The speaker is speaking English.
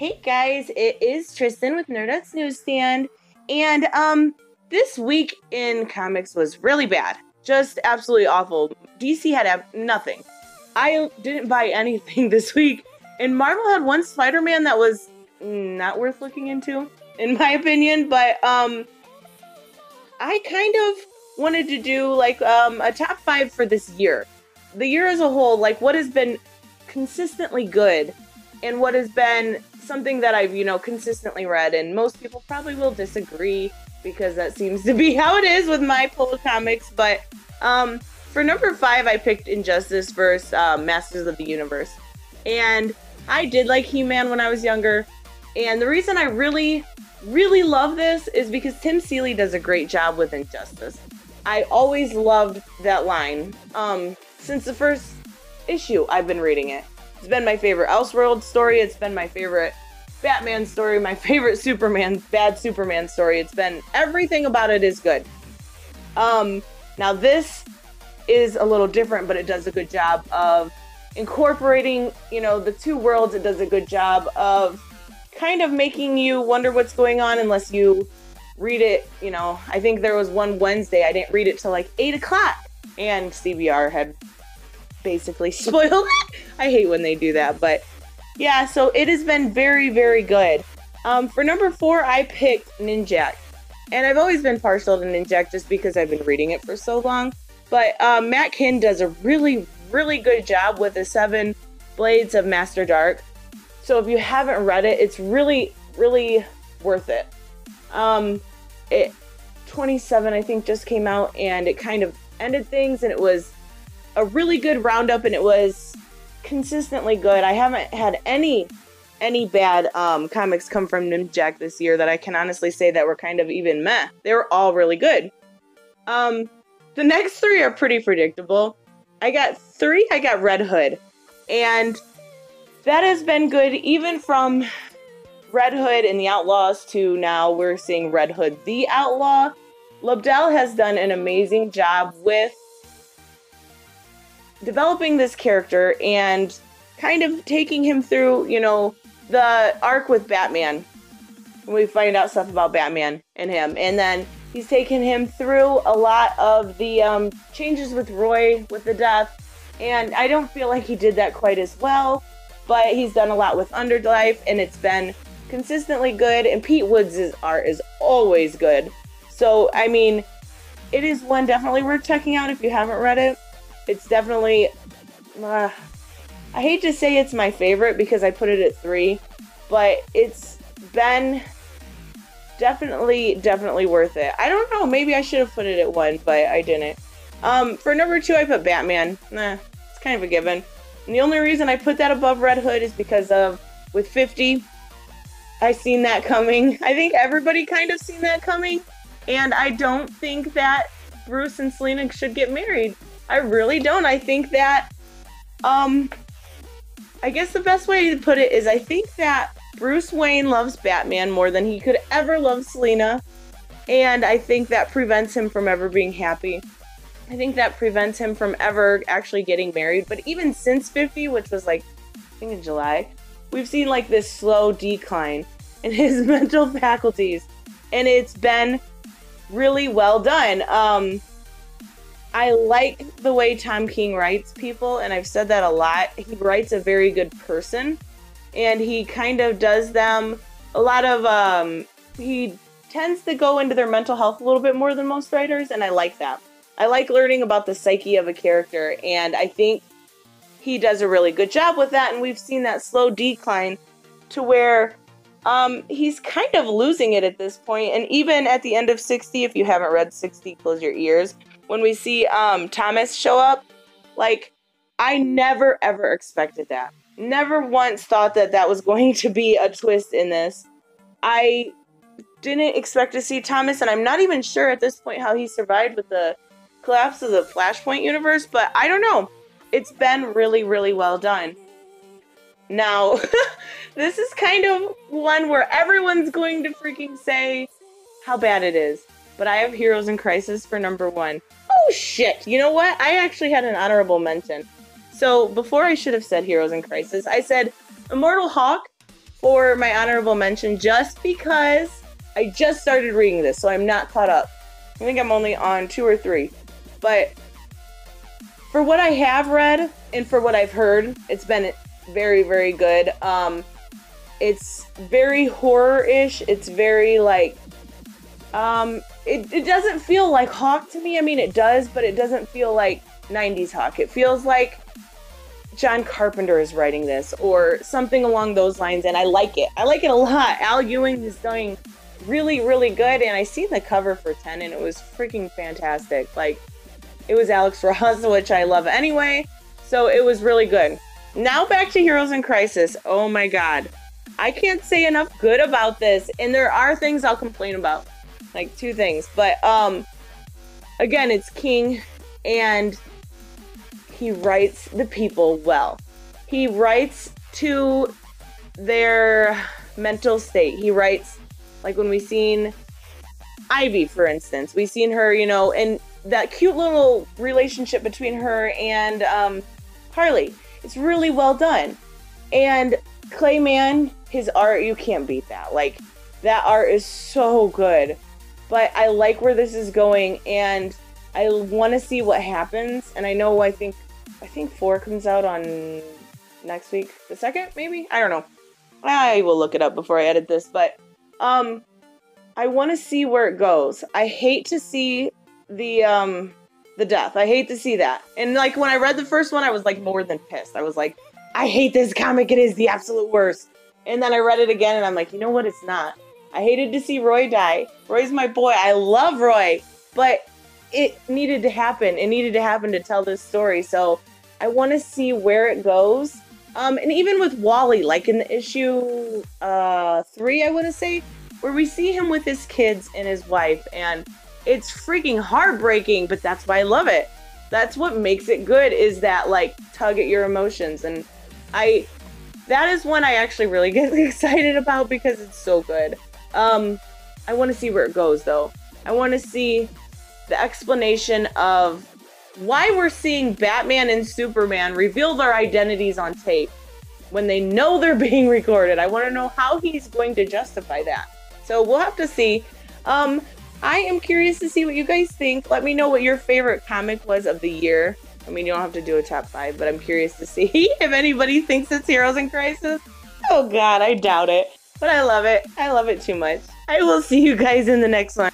Hey guys, it is Tristan with Nerdette's Newsstand, and this week in comics was really bad. Just absolutely awful. DC had nothing. I didn't buy anything this week, and Marvel had one Spider-Man that was not worth looking into, in my opinion, but I kind of wanted to do like a top 5 for this year. The year as a whole, like what has been consistently good and what has been something that I've, consistently read, and most people probably will disagree because that seems to be how it is with my pull of comics, but for number 5, I picked Injustice vs. Masters of the Universe, and I did like He-Man when I was younger, and the reason I really love this is because Tim Seeley does a great job with Injustice. I always loved that line. Since the first issue, I've been reading it. It's been my favorite Elseworld story. It's been my favorite Batman story. My favorite bad Superman story. It's been, everything about it is good. Now this is a little different, but it does a good job of incorporating, the two worlds. It does a good job of kind of making you wonder what's going on unless you read it. I think there was one Wednesday I didn't read it till like 8 o'clock, and CBR had basically spoiled it. I hate when they do that, but yeah, so it has been very, very good. For number 4, I picked Ninjak, and I've always been partial to Ninjak just because I've been reading it for so long, but Matt Kinn does a really good job with the 7 Blades of Master Dark. So if you haven't read it, it's really worth it. 27 I think just came out, and it kind of ended things, and it was a really good roundup, and it was consistently good. I haven't had any bad comics come from Ninjak this year that I can honestly say that were kind of even meh. They were all really good. The next 3 are pretty predictable. I got Red Hood, and that has been good even from Red Hood and the Outlaws to now we're seeing Red Hood the Outlaw. Lobdell has done an amazing job with developing this character and kind of taking him through, the arc with Batman. We find out stuff about Batman and him. And then he's taken him through a lot of the changes with Roy, with the death. And I don't feel like he did that quite as well. But he's done a lot with Underlife, and it's been consistently good. And Pete Woods' art is always good. So, I mean, it is one definitely worth checking out if you haven't read it. It's definitely, I hate to say it's my favorite because I put it at 3, but it's been definitely worth it. I don't know, maybe I should have put it at 1, but I didn't. For number 2, I put Batman. It's kind of a given. And the only reason I put that above Red Hood is because of, with 50, I seen that coming. I think everybody kind of seen that coming, and I don't think that Bruce and Selena should get married. I really don't. I think that, I guess the best way to put it is I think that Bruce Wayne loves Batman more than he could ever love Selena, and I think that prevents him from ever being happy. I think that prevents him from ever actually getting married, but even since 50, which was like, I think in July, we've seen like this slow decline in his mental faculties, and it's been really well done. I like the way Tom King writes people, and I've said that a lot. He writes a very good person, and he kind of does them a lot of, he tends to go into their mental health a little bit more than most writers, and I like that. I like learning about the psyche of a character, and I think he does a really good job with that, and we've seen that slow decline to where he's kind of losing it at this point, and even at the end of 60, if you haven't read 60, close your ears. When we see Thomas show up, like, I never ever expected that. Never once thought that that was going to be a twist in this. I didn't expect to see Thomas, and I'm not even sure at this point how he survived with the collapse of the Flashpoint universe, but I don't know. It's been really well done. Now, this is kind of one where everyone's going to freaking say how bad it is, but I have Heroes in Crisis for number 1. Oh shit, you know what? I actually had an honorable mention. So before I should have said Heroes in Crisis, I said Immortal Hawk for my honorable mention just because I just started reading this, so I'm not caught up. I think I'm only on 2 or 3. But for what I have read and for what I've heard, it's been very, very good. It's very horror-ish. It's very like, it doesn't feel like Hawk to me. I mean, it does, but it doesn't feel like 90s Hawk. It feels like John Carpenter is writing this or something along those lines, and I like it. I like it a lot. Al Ewing is doing really, really good, and I seen the cover for 10, and it was freaking fantastic. Like, it was Alex Ross, which I love anyway, so it was really good. Now back to Heroes in Crisis. Oh my god. I can't say enough good about this, and there are things I'll complain about. Like 2 things, but again, it's King, and he writes the people well. He writes to their mental state. He writes, like when we seen Ivy, for instance, we seen her, you know, and that cute little relationship between her and Harley. It's really well done. And Clayman, his art, you can't beat that. Like, that art is so good. But I like where this is going, and I want to see what happens. And I know, I think 4 comes out on next week. The 2nd, maybe? I don't know. I will look it up before I edit this. But I want to see where it goes. I hate to see the death. I hate to see that. And like when I read the first one, I was like more than pissed. I was like, I hate this comic. It is the absolute worst. And then I read it again, and I'm like, you know what? It's not. I hated to see Roy die. Roy's my boy. I love Roy. But it needed to happen. It needed to happen to tell this story. So I want to see where it goes. And even with Wally, like in issue 3, I want to say, where we see him with his kids and his wife. And it's freaking heartbreaking, but that's why I love it. That's what makes it good, is that like tug at your emotions. And that is one I actually really get excited about because it's so good. I want to see where it goes, though. I want to see the explanation of why we're seeing Batman and Superman reveal their identities on tape when they know they're being recorded. I want to know how he's going to justify that. So we'll have to see. I am curious to see what you guys think. Let me know what your favorite comic was of the year. I mean, you don't have to do a top 5, but I'm curious to see if anybody thinks it's Heroes in Crisis. Oh god, I doubt it. But I love it. I love it too much. I will see you guys in the next one.